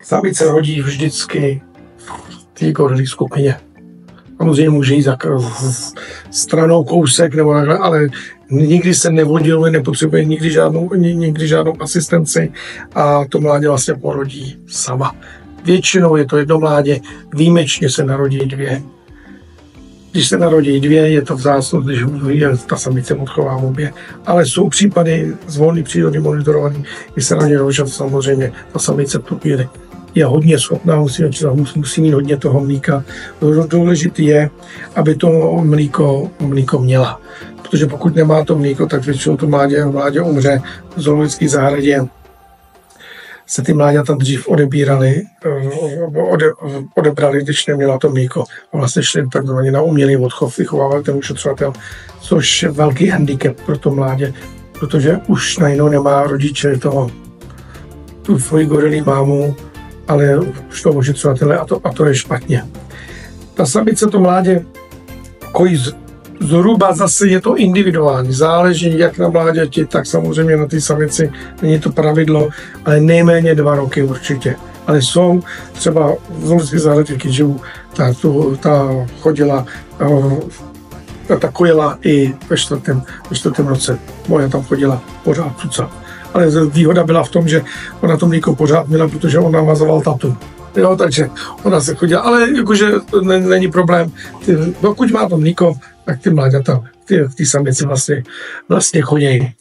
Samice rodí vždycky v té gorily skupině. Samozřejmě může jít za stranou kousek nebo takhle, ale nikdy se nevodil, nepotřebuje nikdy žádnou asistenci a to mládě vlastně porodí sama. Většinou je to jedno mládě, výjimečně se narodí dvě. Když se narodí dvě, je to vzácnost, když ta samice odchová obě. Ale jsou případy z volné přírody monitorovaný, když se narodí rodiče, samozřejmě ta samice v tu chvíli je hodně schopná, musí mít hodně toho mlíka. Důležité je, aby to mlíko měla. Protože pokud nemá to mlíko, tak většinou to mládě umře. V zoologické zahradě se ty mláďata dřív odebrali, když neměla to mlíko. A vlastně šli takzvaně na umělý odchov, vychovával ten ušetřovatel, což je velký handicap pro to mládě, protože už najednou nemá rodiče tu svoji gorilí mámu, ale už toho ošetřovatele a to je špatně. Ta samice to mládě kojí zhruba, zase je to individuální, záleží jak na mláďati, tak samozřejmě na té samici, není to pravidlo, ale nejméně 2 roky určitě. Ale jsou třeba v zoologické zahradě živů, ta chodila, ta kojila i ve čtvrtém roce. Moje tam chodila pořád cucat. Ale výhoda byla v tom, že ona to mlíko pořád měla, protože on navazoval tatu. Jo, takže ona se chodila, ale jakože není problém. Pokud má to mlíko, tak ty mláďata, ty samici vlastně chodí.